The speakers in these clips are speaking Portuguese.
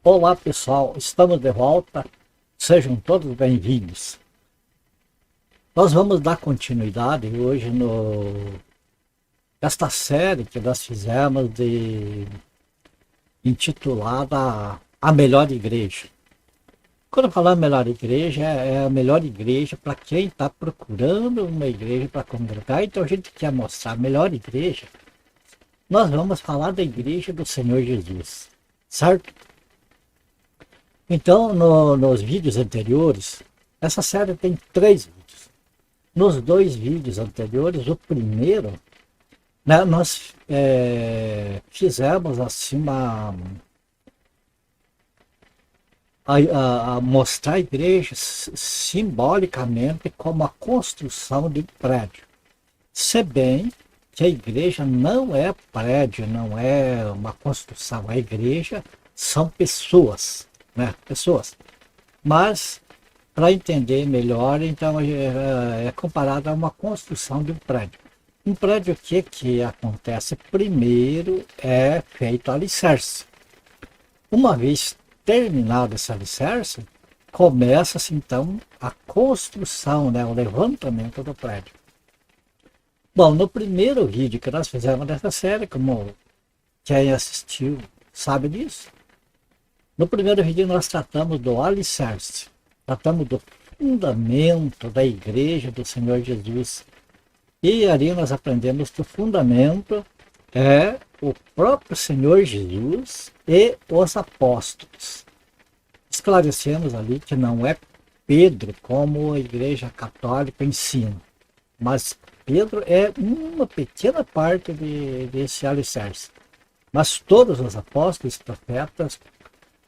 Olá pessoal, estamos de volta, sejam todos bem-vindos. Nós vamos dar continuidade hoje nesta série que nós fizemos intitulada A Melhor Igreja. Quando falamos melhor igreja, é a melhor igreja para quem está procurando uma igreja para congregar. Então a gente quer mostrar a melhor igreja. Nós vamos falar da igreja do Senhor Jesus, certo? Então, nos vídeos anteriores, essa série tem 3 vídeos. Nos 2 vídeos anteriores, o primeiro, né, nós fizemos assim a mostrar a igreja simbolicamente como a construção de um prédio. Se bem que a igreja não é prédio, não é uma construção, a igreja são pessoas. Né, pessoas. Mas, para entender melhor, então é comparado a uma construção de um prédio. Um prédio que acontece primeiro é feito alicerce. Uma vez terminado esse alicerce, começa-se então a construção, né, o levantamento do prédio. Bom, no primeiro vídeo que nós fizemos dessa série, como quem assistiu sabe disso, no primeiro vídeo nós tratamos do alicerce, tratamos do fundamento da igreja do Senhor Jesus. E ali nós aprendemos que o fundamento é o próprio Senhor Jesus e os apóstolos. Esclarecemos ali que não é Pedro como a igreja católica ensina, mas Pedro é uma pequena parte desse alicerce. Mas todos os apóstolos e profetas,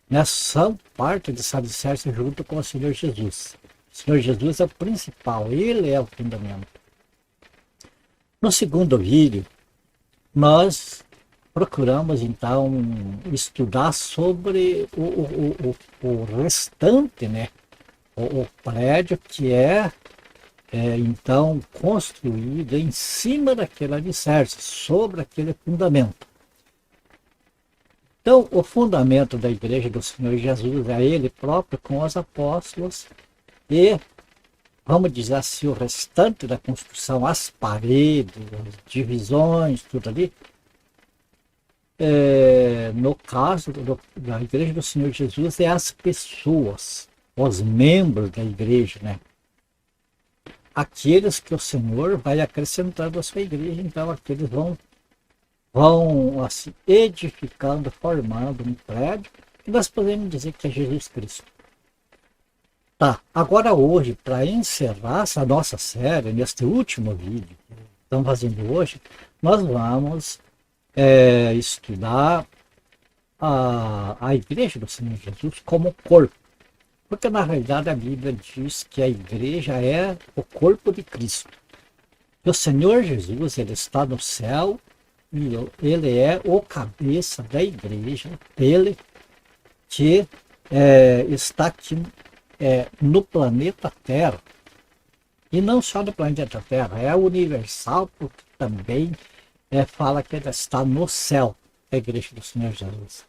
né, são parte desse alicerce junto com o Senhor Jesus. O Senhor Jesus é o principal, ele é o fundamento. No segundo vídeo, nós procuramos então estudar sobre o restante, né, o prédio que é então construído em cima daquele alicerce, sobre aquele fundamento. Então, o fundamento da igreja do Senhor Jesus é ele próprio com os apóstolos e, vamos dizer assim, o restante da construção, as paredes, as divisões, tudo ali, no caso da igreja do Senhor Jesus, é as pessoas, os membros da igreja, né? Aqueles que o Senhor vai acrescentando à sua igreja, então aqueles vão assim, edificando, formando um prédio, que nós podemos dizer que é Jesus Cristo. Tá, agora hoje, para encerrar essa nossa série, neste último vídeo que estamos fazendo hoje, nós vamos estudar a igreja do Senhor Jesus como corpo. Porque na realidade a Bíblia diz que a igreja é o corpo de Cristo. E o Senhor Jesus, ele está no céu, ele é o cabeça da igreja, ele que está aqui no planeta Terra. E não só no planeta Terra, é universal, porque também fala que ele está no céu, a igreja do Senhor Jesus.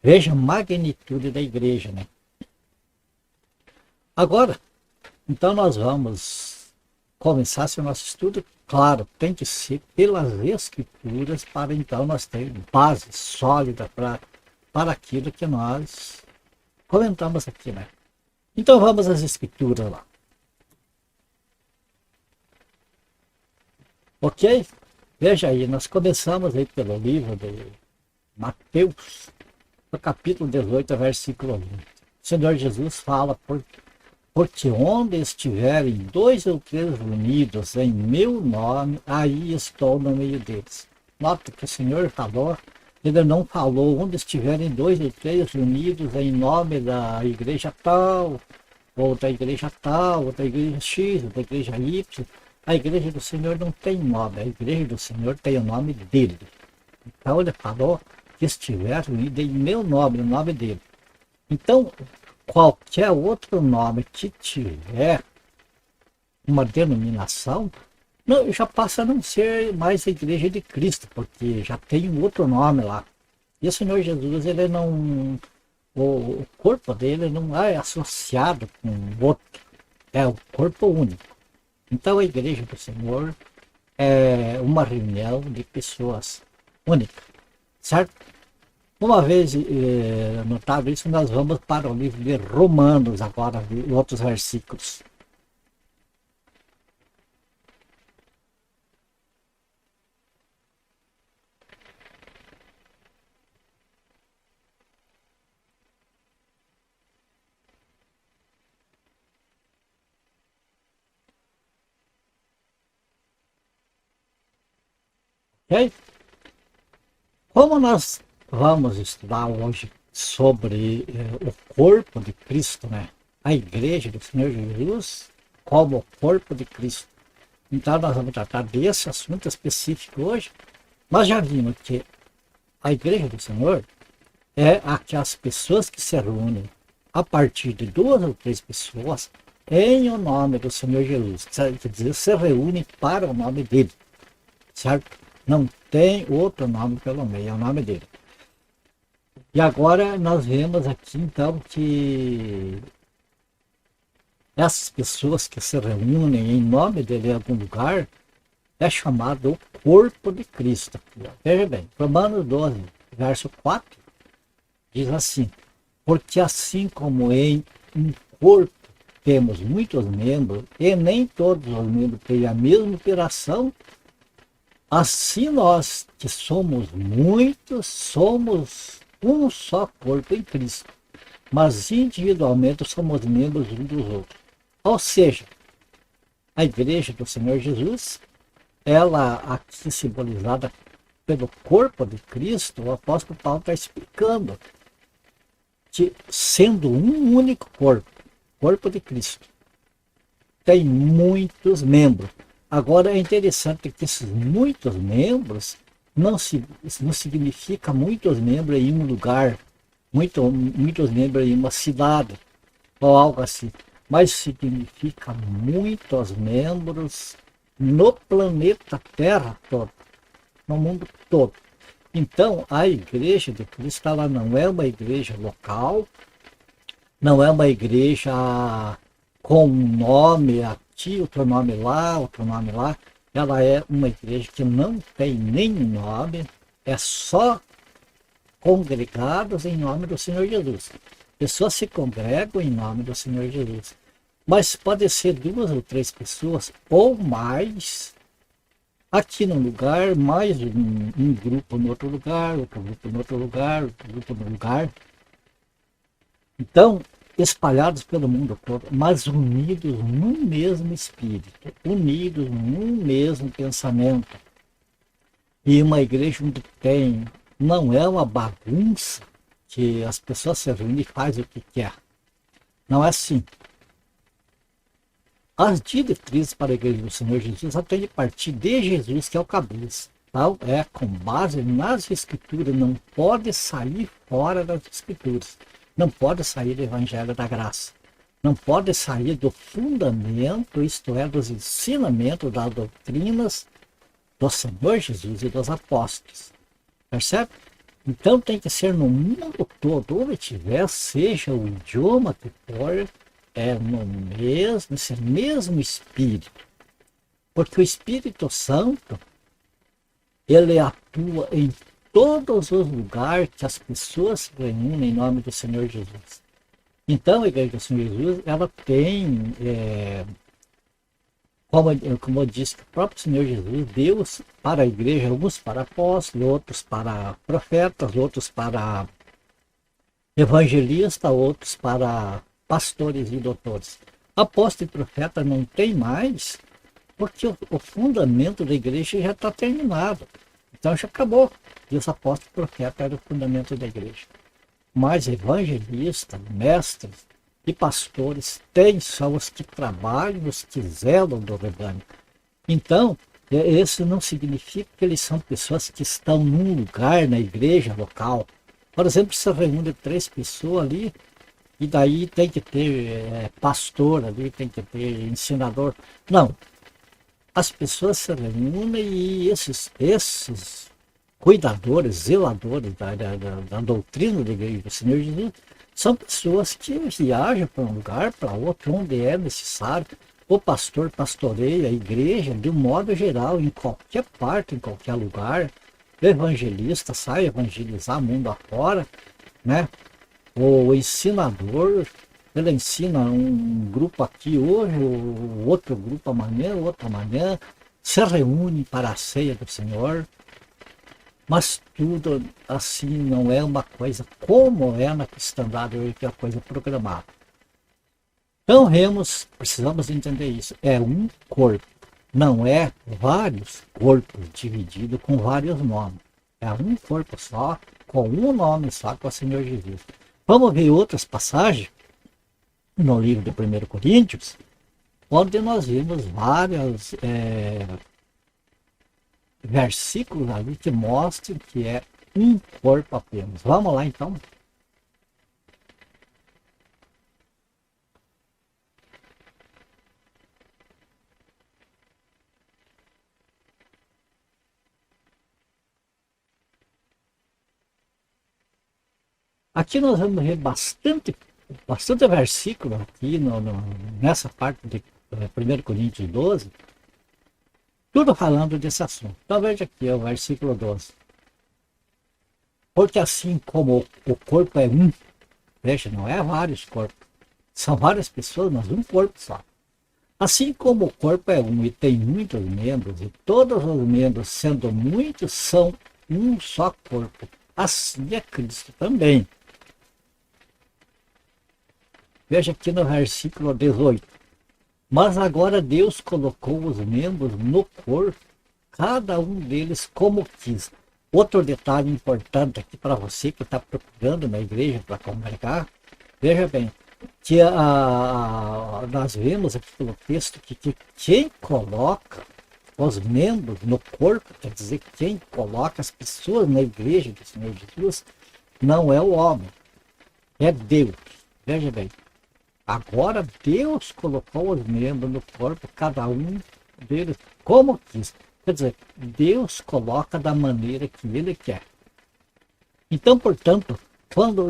Veja a magnitude da igreja, né? Agora, então nós vamos começar esse nosso estudo. Claro, tem que ser pelas escrituras para então nós termos base sólida para aquilo que nós comentamos aqui, né? Então vamos às escrituras lá. Ok? Veja aí, nós começamos aí pelo livro de Mateus, no capítulo 18, versículo 20. O Senhor Jesus fala, porque onde estiverem 2 ou 3 unidos em meu nome, aí estou no meio deles. Nota que o Senhor falou, ele não falou onde estiverem 2 ou 3 unidos em nome da igreja tal, ou da igreja tal, ou da igreja X, ou da igreja Y. A igreja do Senhor não tem nome, a igreja do Senhor tem o nome dele. Então ele falou que estiver unido em meu nome, no nome dele. Então, qualquer outro nome que tiver uma denominação, não, já passa a não ser mais a igreja de Cristo, porque já tem um outro nome lá. E o Senhor Jesus, ele o corpo dele não é associado com o outro, é o corpo único. Então a igreja do Senhor é uma reunião de pessoas únicas, certo? Uma vez notado isso, nós vamos para o livro de Romanos agora, em outros versículos. Ok? Como nós vamos estudar hoje sobre o corpo de Cristo, né? A igreja do Senhor Jesus como o corpo de Cristo. Então nós vamos tratar desse assunto específico hoje. Nós já vimos que a igreja do Senhor é aquelas pessoas que se reúnem a partir de 2 ou 3 pessoas em o nome do Senhor Jesus. Quer dizer, se reúnem para o nome dele, certo? Não tem outro nome pelo meio, é o nome dele. E agora nós vemos aqui então que essas pessoas que se reúnem em nome dele em algum lugar é chamado o corpo de Cristo. Veja bem, Romanos 12, verso 4, diz assim: porque assim como em um corpo temos muitos membros, e nem todos os membros têm a mesma operação, assim nós, que somos muitos, somos um só corpo em Cristo, mas individualmente somos membros uns dos outros. Ou seja, a igreja do Senhor Jesus, ela aqui simbolizada pelo corpo de Cristo, o apóstolo Paulo está explicando que, sendo um único corpo, corpo de Cristo, tem muitos membros. Agora é interessante que esses muitos membros não significa muitos membros em um lugar, muitos membros em uma cidade ou algo assim, mas significa muitos membros no planeta Terra todo, no mundo todo. Então a igreja de Cristo, ela não é uma igreja local, não é uma igreja com um nome aqui, outro nome lá, outro nome lá. Ela é uma igreja que não tem nenhum nome, é só congregados em nome do Senhor Jesus. Pessoas se congregam em nome do Senhor Jesus. Mas pode ser 2 ou 3 pessoas ou mais aqui num lugar, mais um grupo no outro lugar, outro grupo no outro lugar, outro grupo no lugar. Então, espalhados pelo mundo todo, mas unidos num mesmo espírito, unidos num mesmo pensamento. E uma igreja onde tem, não é uma bagunça que as pessoas se reúnem e fazem o que quer. Não é assim. As diretrizes para a igreja do Senhor Jesus têm de partir de Jesus, que é o cabeça. Então, é com base nas escrituras, não pode sair fora das escrituras. Não pode sair do Evangelho da Graça. Não pode sair do fundamento, isto é, dos ensinamentos, das doutrinas do Senhor Jesus e dos apóstolos. Percebe? Então tem que ser no mundo todo, onde tiver, seja o idioma que for, é no mesmo, esse mesmo Espírito. Porque o Espírito Santo, ele atua em todos os lugares que as pessoas se reúnem em nome do Senhor Jesus. Então a igreja do Senhor Jesus, ela tem, como eu disse, o próprio Senhor Jesus deu para a igreja, alguns para apóstolos, outros para profetas, outros para evangelistas, outros para pastores e doutores. Apóstolo e profeta não tem mais, porque o fundamento da igreja já está terminado. Então já acabou. E os apóstolos e profetas eram o fundamento da igreja. Mas evangelistas, mestres e pastores são os que trabalham, os que zelam do rebanho. Então, isso não significa que eles são pessoas que estão num lugar na igreja local. Por exemplo, se reúne 3 pessoas ali, e daí tem que ter pastor ali, tem que ter ensinador. Não. As pessoas se reúnem e esses cuidadores, zeladores da doutrina da igreja do Senhor Jesus, São pessoas que viajam para um lugar, para outro, onde é necessário. O pastor pastoreia a igreja de um modo geral, em qualquer parte, em qualquer lugar. O evangelista sai evangelizar mundo afora, né? O ensinador, ele ensina um grupo aqui hoje, o outro grupo amanhã, outro amanhã, se reúne para a ceia do Senhor. Mas tudo assim não é uma coisa como é na cristandade hoje, que é uma coisa programada. Então, precisamos entender isso. É um corpo, não é vários corpos divididos com vários nomes. É um corpo só, com um nome só, com o Senhor Jesus. Vamos ver outras passagens no livro de 1 Coríntios, onde nós vimos vários versículos ali que mostram que é um corpo apenas. Vamos lá então. Aqui nós vamos ver bastante versículo aqui nessa parte de 1 Coríntios 12, tudo falando desse assunto. Então veja aqui o versículo 12. Porque assim como o corpo é um, veja, não é vários corpos, são várias pessoas, mas um corpo só. Assim como o corpo é um e tem muitos membros, e todos os membros, sendo muitos, são um só corpo, assim é Cristo também. Veja aqui no versículo 18. Mas agora Deus colocou os membros no corpo, cada um deles como quis. Outro detalhe importante aqui para você que está procurando na igreja para congregar, veja bem, que nós vemos aqui pelo texto que quem coloca os membros no corpo, quer dizer, quem coloca as pessoas na igreja do Senhor Jesus, não é o homem, é Deus. Veja bem. Agora Deus colocou os membros no corpo, cada um deles como quis. Quer dizer, Deus coloca da maneira que Ele quer. Então, portanto, quando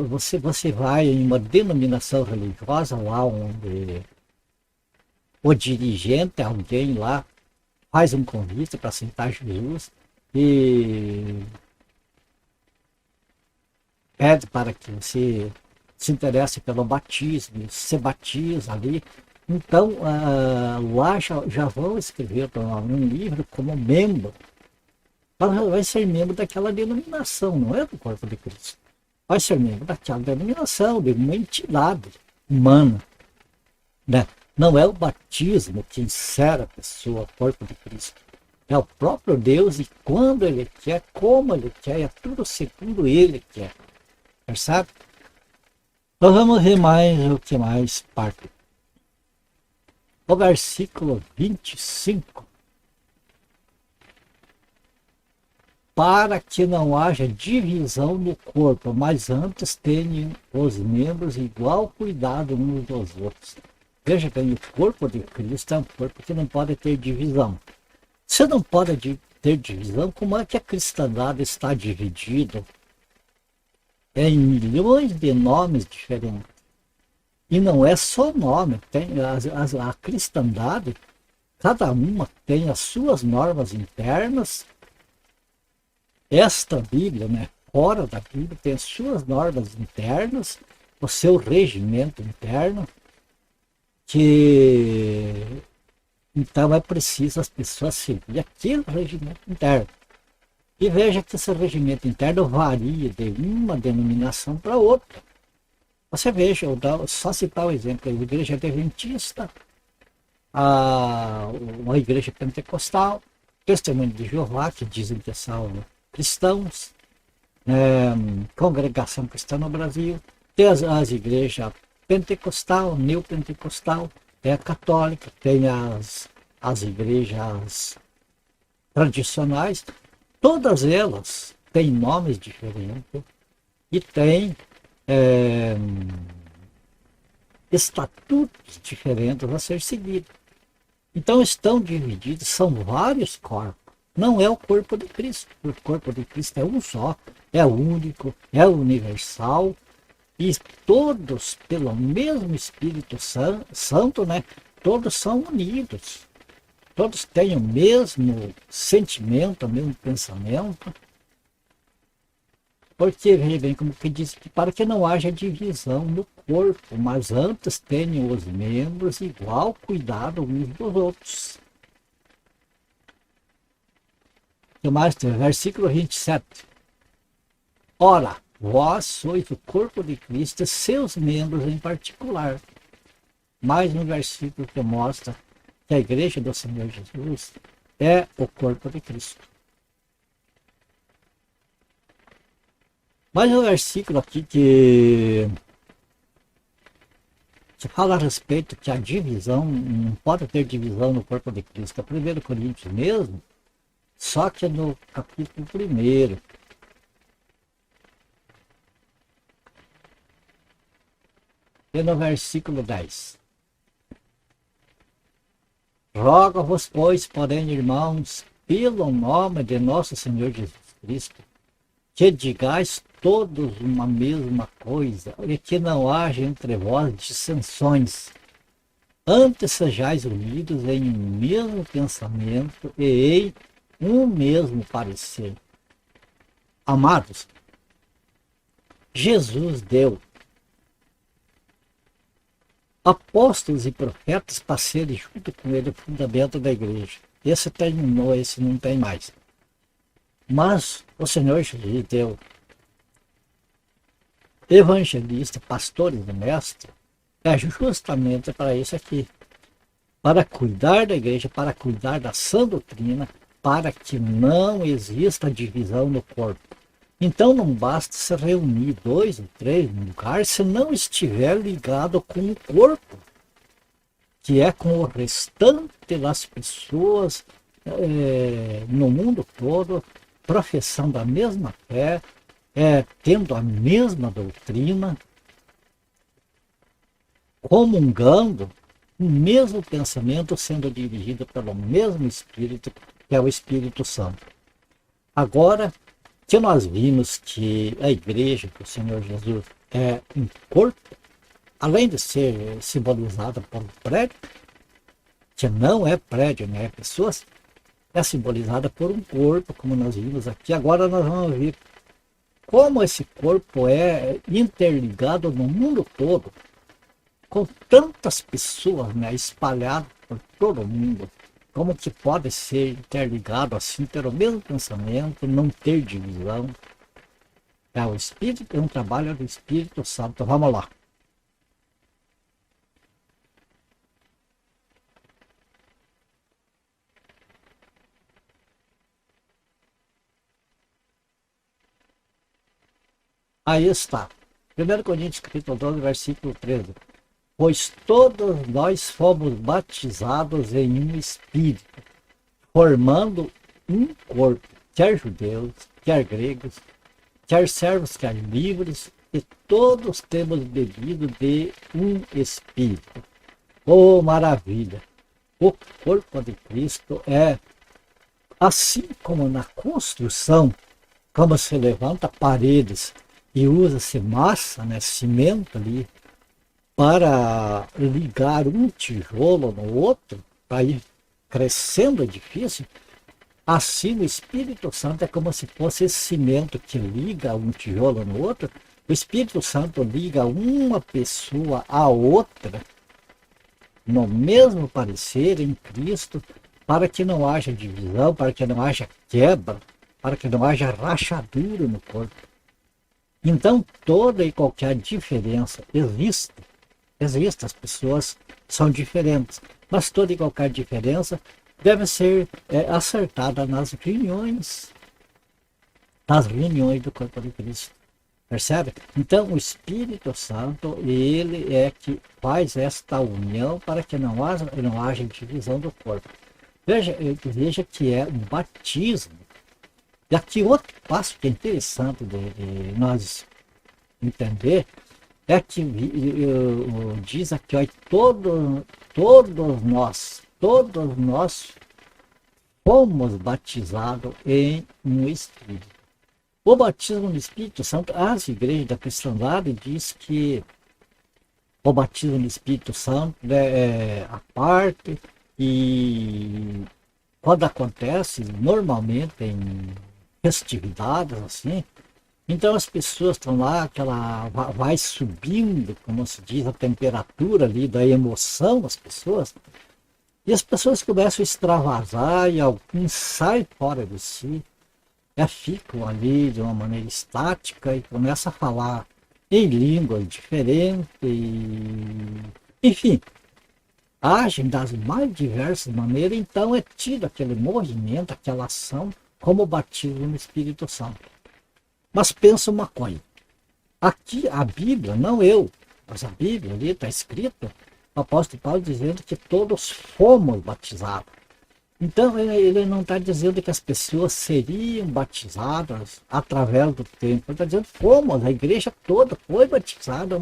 você vai em uma denominação religiosa, lá onde o dirigente, alguém lá, faz um convite para aceitar Jesus e pede para que você se interessa pelo batismo, se batiza ali. Então, lá já vão escrever um livro como membro. Vai ser membro daquela denominação, não é do corpo de Cristo. Vai ser membro daquela denominação, de uma entidade humana. Né? Não é o batismo que insere a pessoa, o corpo de Cristo. É o próprio Deus e quando Ele quer, como Ele quer, é tudo segundo Ele quer. Percebe? Então vamos ver mais o que mais parte. O versículo 25. Para que não haja divisão no corpo, mas antes tenham os membros igual cuidado uns dos outros. Veja bem, o corpo de Cristo é um corpo que não pode ter divisão. Se não pode ter divisão, como é que a cristandade está dividida em milhões de nomes diferentes? E não é só nome, tem a cristandade, cada uma tem as suas normas internas. Esta Bíblia, né, fora da Bíblia, tem as suas normas internas, o seu regimento interno, que então é preciso as pessoas seguir aquele regimento interno. E veja que esse regimento interno varia de uma denominação para outra. Você veja, só citar o exemplo, a igreja adventista, uma igreja pentecostal, testemunho de Jeová, que dizem que são cristãos, congregação cristã no Brasil, tem as igrejas pentecostal, neopentecostal, tem a católica, tem as igrejas tradicionais, todas elas têm nomes diferentes e têm estatutos diferentes a ser seguidos. Então estão divididos, são vários corpos. Não é o corpo de Cristo. O corpo de Cristo é um só, é único, é universal e todos, pelo mesmo Espírito Santo, né? Todos são unidos. Todos têm o mesmo sentimento, o mesmo pensamento. Porque, bem, como que diz, para que não haja divisão no corpo, mas antes tenham os membros igual cuidado uns dos outros. E mais, versículo 27. Ora, vós sois o corpo de Cristo, seus membros em particular. Mais um versículo que mostra que a igreja do Senhor Jesus é o corpo de Cristo. Mais um versículo aqui que fala a respeito que a divisão, não pode ter divisão no corpo de Cristo. É 1 Coríntios mesmo, só que no capítulo 1. E no versículo 10. Rogo-vos, pois, porém, irmãos, pelo nome de nosso Senhor Jesus Cristo, que digais todos uma mesma coisa, e que não haja entre vós dissensões. Antes sejais unidos em um mesmo pensamento e em um mesmo parecer. Amados, Jesus deu apóstolos e profetas para serem junto com ele o fundamento da igreja. Esse terminou, esse não tem mais. Mas o Senhor Jesus deu evangelista, pastores e mestres, é justamente para isso aqui. Para cuidar da igreja, para cuidar da sã doutrina, para que não exista divisão no corpo. Então não basta se reunir 2 ou 3 no lugar se não estiver ligado com o corpo, que é com o restante das pessoas no mundo todo, professando a mesma fé, tendo a mesma doutrina, comungando o mesmo pensamento, sendo dirigido pelo mesmo Espírito, que é o Espírito Santo. Agora que nós vimos que a igreja do Senhor Jesus é um corpo, além de ser simbolizada por um prédio, que não é prédio, não é pessoas, é simbolizada por um corpo, como nós vimos aqui. Agora nós vamos ver como esse corpo é interligado no mundo todo, com tantas pessoas, né, espalhadas por todo o mundo. Como que pode ser interligado assim, ter o mesmo pensamento, não ter divisão? O Espírito é um trabalho do Espírito Santo. Vamos lá. Aí está. 1 Coríntios capítulo 12, versículo 13. Pois todos nós fomos batizados em um Espírito, formando um corpo, quer judeus, quer gregos, quer servos, quer livres, e todos temos bebido de um Espírito. Oh, maravilha! O corpo de Cristo é, assim como na construção, como se levanta paredes e usa-se massa, né, cimento ali, para ligar um tijolo no outro, para ir crescendo o edifício, assim o Espírito Santo é como se fosse esse cimento que liga um tijolo no outro. O Espírito Santo liga uma pessoa à outra, no mesmo parecer, em Cristo, para que não haja divisão, para que não haja quebra, para que não haja rachadura no corpo. Então, toda e qualquer diferença existe, as pessoas são diferentes, mas toda e qualquer diferença deve ser acertada nas reuniões do corpo de Cristo. Percebe? Então, o Espírito Santo, ele é que faz esta união para que não haja divisão do corpo. Veja que é um batismo. E aqui outro passo que é interessante de nós entender é que diz aqui, ó, todos nós fomos batizados em um Espírito. O batismo no Espírito Santo, as igrejas da cristandade diz que o batismo no Espírito Santo é a parte e quando acontece normalmente em festividades assim, então as pessoas estão lá, aquela vai subindo, como se diz, a temperatura ali da emoção das pessoas, e as pessoas começam a extravasar e alguns saem fora de si, ficam ali de uma maneira estática e começam a falar em línguas diferentes, enfim, agem das mais diversas maneiras, então é tido aquele movimento, aquela ação, como o batismo no Espírito Santo. Mas pensa uma coisa, aqui a Bíblia, não eu, mas a Bíblia ali está escrito, o apóstolo Paulo dizendo que todos fomos batizados. Então ele não está dizendo que as pessoas seriam batizadas através do tempo, ele está dizendo que fomos, a igreja toda foi batizada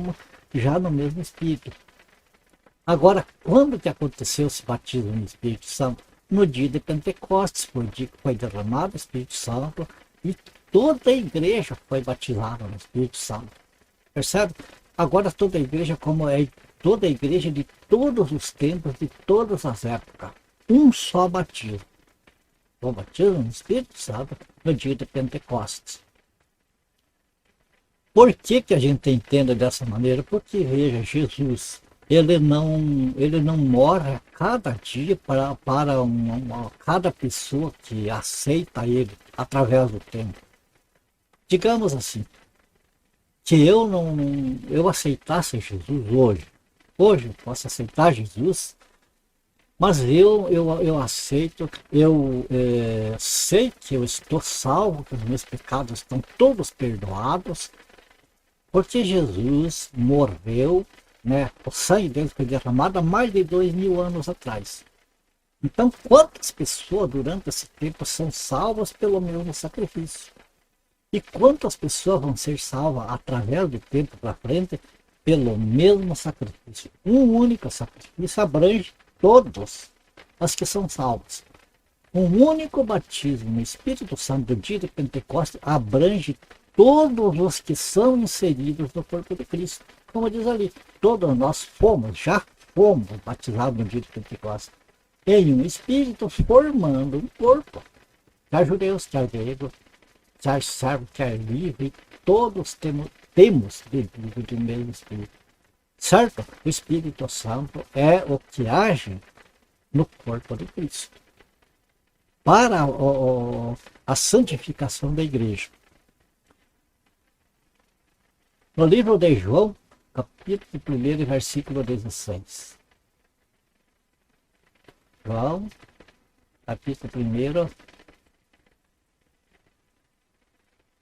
já no mesmo Espírito. Agora, quando que aconteceu esse batismo no Espírito Santo? No dia de Pentecostes, foi o dia que foi derramado o Espírito Santo e toda a igreja foi batizada no Espírito Santo. Percebe? Agora toda a igreja, como é toda a igreja de todos os tempos, de todas as épocas, um só batismo. O batismo no Espírito Santo no dia de Pentecostes. Por que que a gente entende dessa maneira? Porque, veja, Jesus, ele não morre a cada dia para cada pessoa que aceita ele através do tempo. Digamos assim, que eu aceitasse Jesus hoje eu posso aceitar Jesus, mas eu aceito, sei que eu estou salvo, que os meus pecados estão todos perdoados, porque Jesus morreu, né? O sangue dele foi derramado há mais de 2000 anos atrás. Então, quantas pessoas durante esse tempo são salvas pelo mesmo sacrifício? E quantas pessoas vão ser salvas através do tempo para frente pelo mesmo sacrifício? Um único sacrifício abrange todos os que são salvos. Um único batismo no Espírito Santo do dia de Pentecostes abrange todos os que são inseridos no corpo de Cristo. Como diz ali, todos nós já fomos batizados no dia de Pentecostes em um Espírito, formando um corpo. Quer judeus, quer gregos, quer servo, quer livre, todos temos bebido do mesmo Espírito. Certo? O Espírito Santo é o que age no corpo de Cristo para a santificação da igreja. No livro de João, capítulo 1, versículo 16. João, capítulo 1,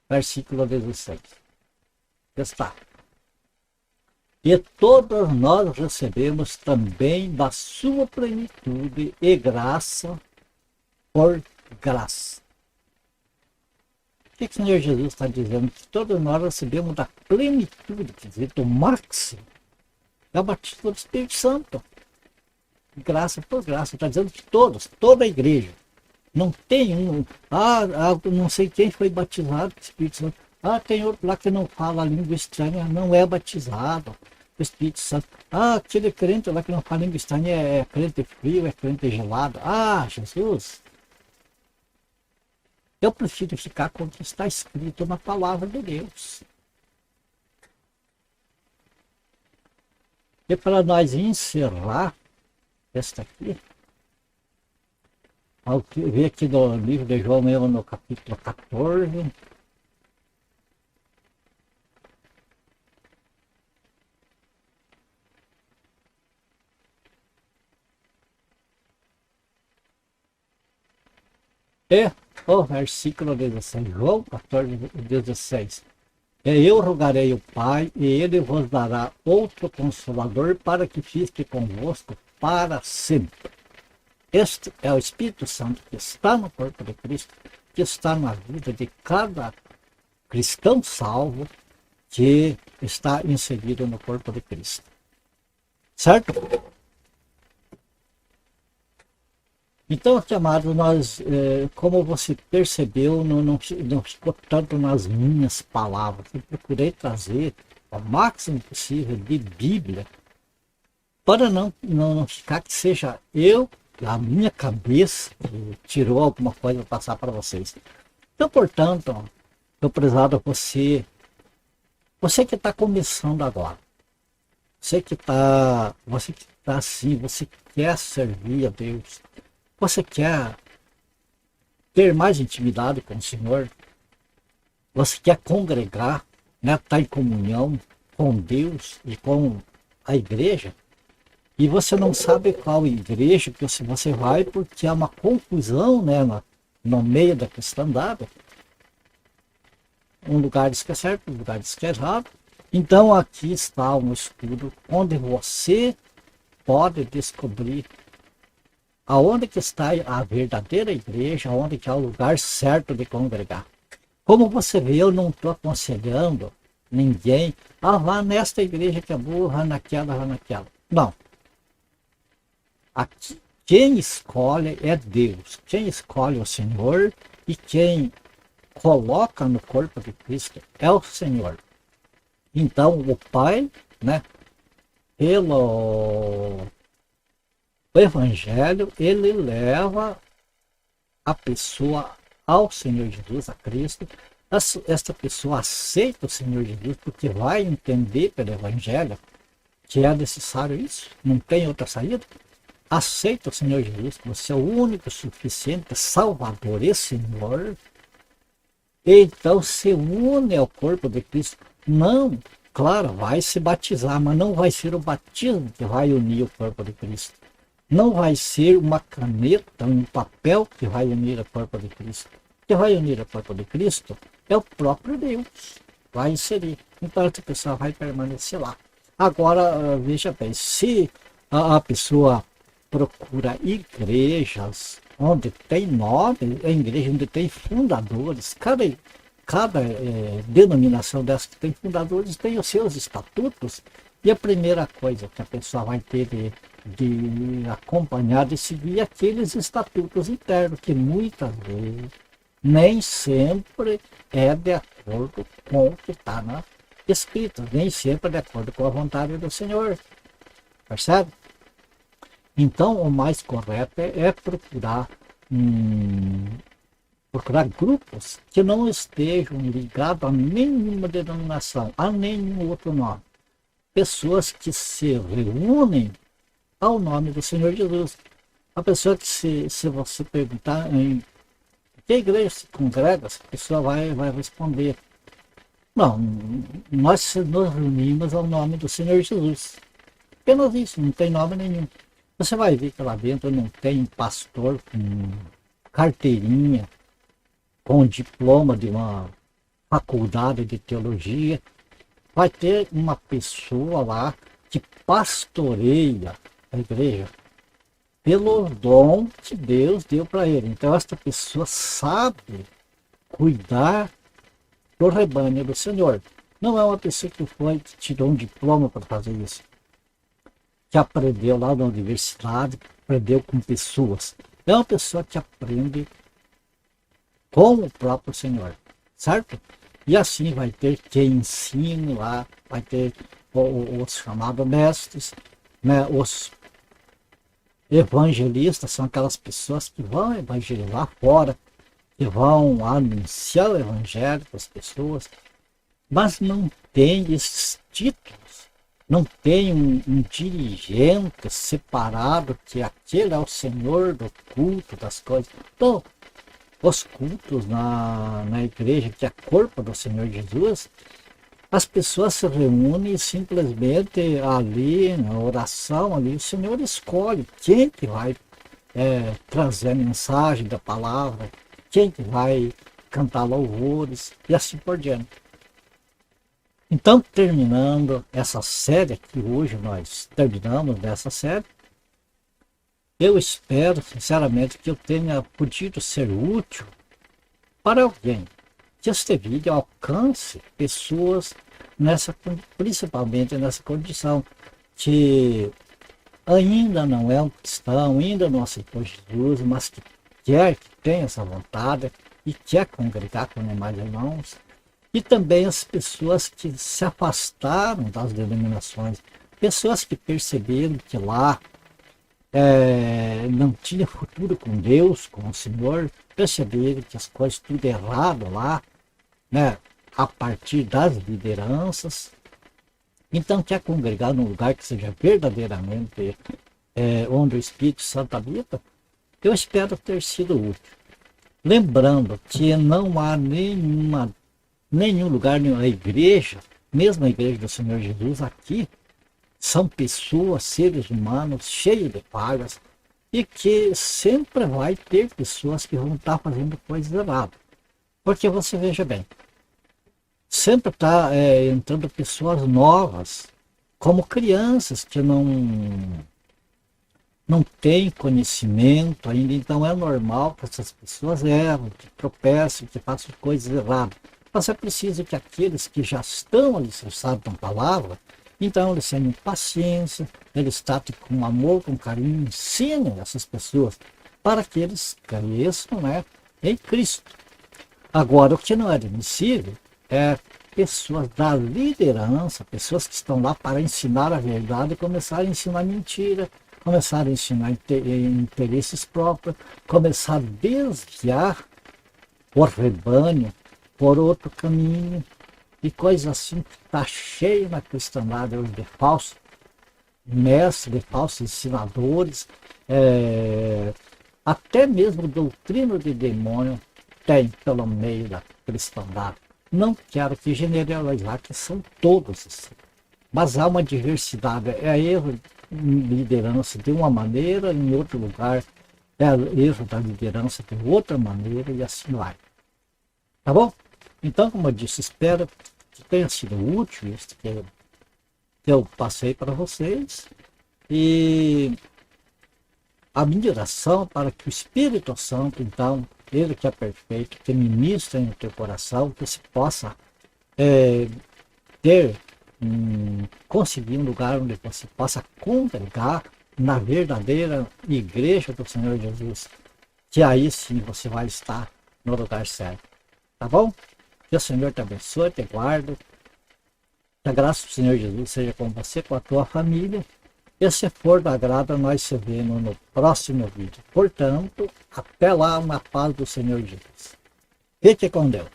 versículo 16. Está. E todos nós recebemos também da sua plenitude e graça por graça. O que o Senhor Jesus está dizendo? Que todos nós recebemos da plenitude, quer dizer, do máximo, da batismo do Espírito Santo. Graça por graça. Está dizendo que todos, toda a igreja. Não tem não sei quem foi batizado com o Espírito Santo. Tem outro lá que não fala a língua estranha, não é batizado com o Espírito Santo. Aquele crente lá que não fala língua estranha é crente frio, é crente gelado. Jesus! Eu prefiro ficar com o que está escrito na palavra de Deus. E para nós encerrar esta aqui, ao ver aqui no livro de João mesmo, no capítulo 14, e o versículo 16, João 14, 16. E eu rogarei o Pai, e ele vos dará outro Consolador, para que fique convosco para sempre. Este é o Espírito Santo que está no corpo de Cristo, que está na vida de cada cristão salvo que está inserido no corpo de Cristo. Certo? Então, aqui, amado, nós, como você percebeu, não ficou tanto nas minhas palavras. Eu procurei trazer o máximo possível de Bíblia para não ficar que seja eu, a minha cabeça, que tirou alguma coisa para passar para vocês. Então, portanto, meu prezado, você que está começando agora, você que está assim, você quer servir a Deus, você quer ter mais intimidade com o Senhor, você quer congregar, né, estar em comunhão com Deus e com a igreja, e você não sabe qual igreja que você vai, porque há uma confusão, né, no meio da cristandade. Um lugar diz que é certo, um lugar diz que é errado. Então aqui está um estudo onde você pode descobrir aonde que está a verdadeira igreja, aonde que é o lugar certo de congregar. Como você vê, eu não estou aconselhando ninguém, vá nesta igreja que é boa, vá naquela. Não. Aqui, quem escolhe é Deus, quem escolhe é o Senhor, e quem coloca no corpo de Cristo é o Senhor. Então o Pai, né, pelo Evangelho, ele leva a pessoa ao Senhor Jesus, a Cristo. Esta pessoa aceita o Senhor Jesus porque vai entender pelo Evangelho que é necessário isso, não tem outra saída. Aceita o Senhor Jesus, que você é o único, suficiente, Salvador e Senhor. Então se une ao corpo de Cristo. Não, claro, vai se batizar, mas não vai ser o batismo que vai unir o corpo de Cristo. Não vai ser uma caneta, um papel que vai unir o corpo de Cristo. O que vai unir o corpo de Cristo é o próprio Deus. Vai inserir. Então essa pessoa vai permanecer lá. Agora, veja bem, se a pessoa procura igrejas onde tem nome, é igreja onde tem fundadores, cada denominação dessa que tem fundadores tem os seus estatutos, e a primeira coisa que a pessoa vai ter de acompanhar, de seguir aqueles estatutos internos, que muitas vezes nem sempre é de acordo com o que está na escrito, nem sempre é de acordo com a vontade do Senhor. Percebe? Então, o mais correto é procurar grupos que não estejam ligados a nenhuma denominação, a nenhum outro nome. Pessoas que se reúnem ao nome do Senhor Jesus. A pessoa que, se você perguntar em que igreja se congrega, a pessoa vai responder: não, nós nos reunimos ao nome do Senhor Jesus. Apenas isso, não tem nome nenhum. Você vai ver que lá dentro não tem um pastor com carteirinha, com diploma de uma faculdade de teologia. Vai ter uma pessoa lá que pastoreia a igreja pelo dom que Deus deu para ele. Então esta pessoa sabe cuidar do rebanho do Senhor. Não é uma pessoa que tirou um diploma para fazer isso, que aprendeu lá na universidade, aprendeu com pessoas. É uma pessoa que aprende com o próprio Senhor, certo? E assim vai ter quem ensine lá, vai ter os chamados mestres, né? Os evangelistas são aquelas pessoas que vão evangelizar fora, que vão anunciar o evangelho para as pessoas, mas não tem esses títulos, não tem um dirigente separado que aquele é o Senhor do culto, das coisas. Então, os cultos na igreja, que é corpo do Senhor Jesus, as pessoas se reúnem simplesmente ali, na oração, ali o Senhor escolhe quem que vai trazer a mensagem da palavra, quem que vai cantar louvores e assim por diante. Então, terminando essa série aqui, hoje nós terminamos dessa série, eu espero sinceramente que eu tenha podido ser útil para alguém, que este vídeo alcance pessoas principalmente nessa condição, que ainda não é um cristão, ainda não aceitou Jesus, mas que quer, que tem essa vontade e quer congregar com demais irmãos. E também as pessoas que se afastaram das denominações, pessoas que perceberam que lá não tinha futuro com Deus, com o Senhor, perceberam que as coisas tudo errado lá, né, a partir das lideranças. Então quer congregar num lugar que seja verdadeiramente onde o Espírito Santo habita, eu espero ter sido útil. Lembrando que não há nenhum lugar, nenhuma igreja, mesmo a igreja do Senhor Jesus aqui, são pessoas, seres humanos, cheios de falhas, e que sempre vai ter pessoas que vão estar fazendo coisas erradas. Porque você veja bem, sempre está entrando pessoas novas, como crianças que não têm conhecimento ainda, então é normal que essas pessoas erram, que tropeçam, que façam coisas erradas. Mas é preciso que aqueles que já estão alicerçados na palavra, então eles tenham paciência, eles tratem com amor, com carinho, ensinem essas pessoas para que eles cresçam, né, em Cristo. Agora, o que não é admissível é pessoas da liderança, pessoas que estão lá para ensinar a verdade e começar a ensinar mentira, começar a ensinar interesses próprios, começar a desviar o rebanho por outro caminho, e coisas assim que está cheio na cristandade hoje de falsos mestres, de falsos ensinadores, até mesmo doutrina de demônio tem pelo meio da cristandade. Não quero que generalizar que são todos assim, mas há uma diversidade, erro em liderança de uma maneira, em outro lugar erro da liderança de outra maneira e assim vai. Tá bom? Então, como eu disse, espero que tenha sido útil isso que eu passei para vocês. E a minha oração para que o Espírito Santo, então, ele que é perfeito, que ministra no teu coração, que se possa conseguir um lugar onde você possa congregar na verdadeira igreja do Senhor Jesus, que aí sim você vai estar no lugar certo. Tá bom? Que o Senhor te abençoe, te guarde. Que a graça do Senhor Jesus seja com você, com a tua família. E se for do agrado, nós se vemos no próximo vídeo. Portanto, até lá, na paz do Senhor Jesus. Fique com Deus.